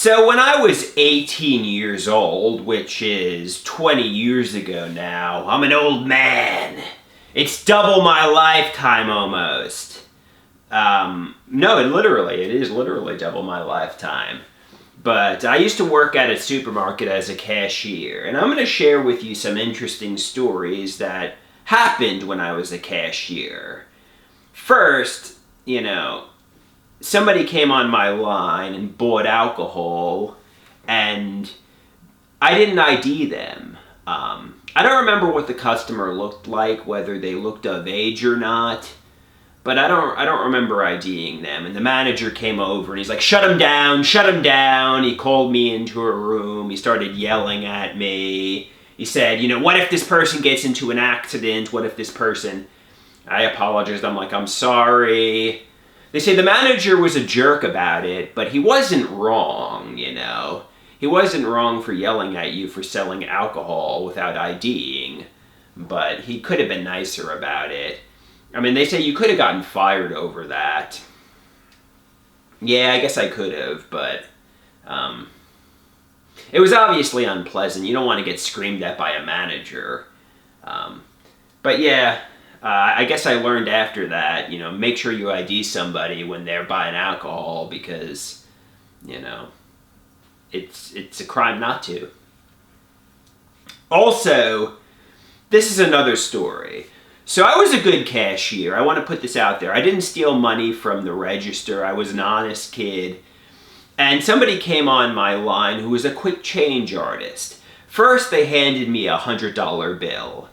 So when I was 18 years old, which is 20 years ago now, I'm an old man. It's double my lifetime almost. No, it is literally double my lifetime. But I used to work at a supermarket as a cashier, and I'm going to share with you some interesting stories that happened when I was a cashier. First, somebody came on my line and bought alcohol, and I didn't ID them. I don't remember what the customer looked like, whether they looked of age or not, but I don't remember IDing them. And the manager came over and he's like, shut him down, shut him down. He called me into a room. He started yelling at me. He said, what if this person gets into an accident? What if this person... I apologized. I'm like, I'm sorry. They say the manager was a jerk about it, but he wasn't wrong, He wasn't wrong for yelling at you for selling alcohol without IDing, but he could have been nicer about it. I mean, they say you could have gotten fired over that. Yeah, I guess I could have, but it was obviously unpleasant. You don't want to get screamed at by a manager. But yeah, I guess I learned after that, make sure you ID somebody when they're buying alcohol because, it's a crime not to. Also, this is another story. So I was a good cashier. I want to put this out there. I didn't steal money from the register. I was an honest kid. And somebody came on my line who was a quick change artist. First, they handed me a $100 bill.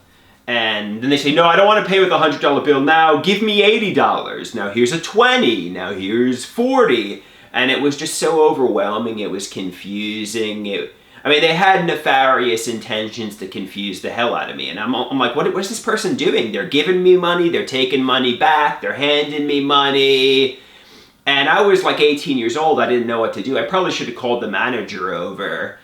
And then they say, no, I don't want to pay with a $100 bill now. Give me $80. Now here's a 20. Now here's 40. And it was just so overwhelming. It was confusing. They had nefarious intentions to confuse the hell out of me. And I'm like, what is this person doing? They're giving me money. They're taking money back. They're handing me money. And I was like 18 years old. I didn't know what to do. I probably should have called the manager over.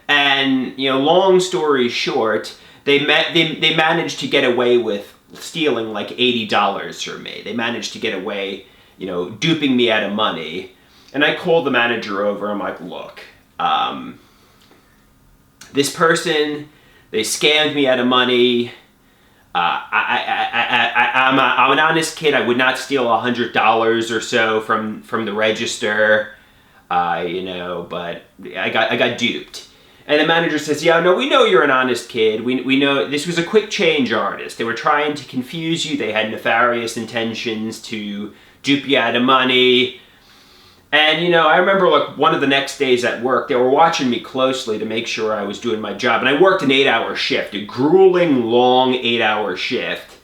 And, long story short, they managed to get away with stealing like $80 from me. They managed to get away, duping me out of money. And I called the manager over. I'm like, look, this person, they scammed me out of money. I'm an honest kid. I would not steal $100 or so from the register, but I got duped. And the manager says, yeah, no, we know you're an honest kid. We know this was a quick change artist. They were trying to confuse you. They had nefarious intentions to dupe you out of money. And, I remember one of the next days at work, they were watching me closely to make sure I was doing my job. And I worked an 8-hour shift, a grueling, long 8-hour shift.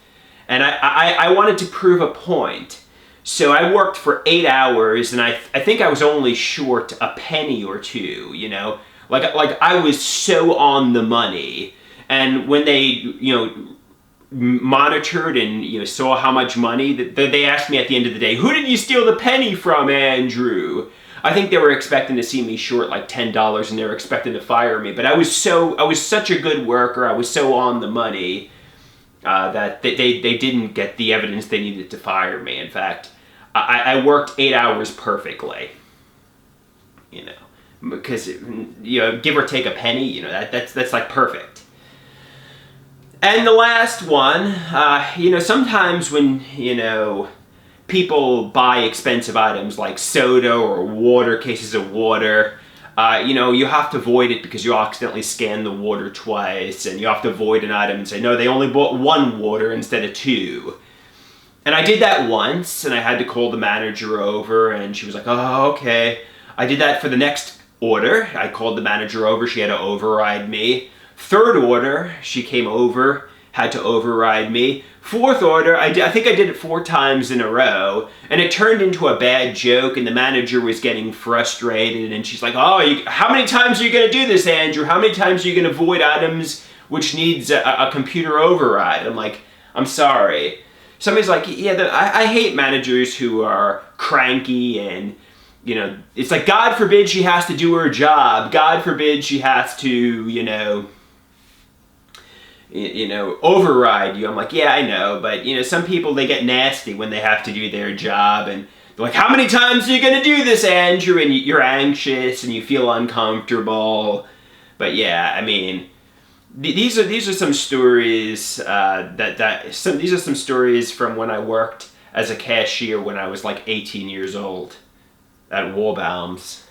And I wanted to prove a point. So I worked for 8 hours, and I think I was only short a penny or two, Like I was so on the money. And when they, monitored and saw how much money they asked me at the end of the day, who did you steal the penny from, Andrew? I think they were expecting to see me short like $10 and they were expecting to fire me, but I was such a good worker, I was so on the money that they didn't get the evidence they needed to fire me. In fact, I worked 8 hours perfectly, because give or take a penny, that's like perfect. And the last one, sometimes when, people buy expensive items like soda or water, cases of water, you have to void it because you accidentally scanned the water twice, and you have to void an item and say, no, they only bought one water instead of two. And I did that once, and I had to call the manager over, and she was like, oh, okay. I did that for the next order. I called the manager over. She had to override me. Third order, she came over, had to override me. Fourth order, I think I did it 4 times in a row, and it turned into a bad joke, and the manager was getting frustrated, and she's like, oh, how many times are you going to do this, Andrew? How many times are you going to void items which needs a computer override? I'm like, I'm sorry. Somebody's like, yeah, I hate managers who are cranky and, it's like, God forbid she has to do her job. God forbid she has to, override you. I'm like, yeah, I know, but some people, they get nasty when they have to do their job, and They're like, how many times are you going to do this, Andrew? And you're anxious and you feel uncomfortable. But yeah, I mean, these are some stories these are some stories from when I worked as a cashier when I was like 18 years old at Warbaum's.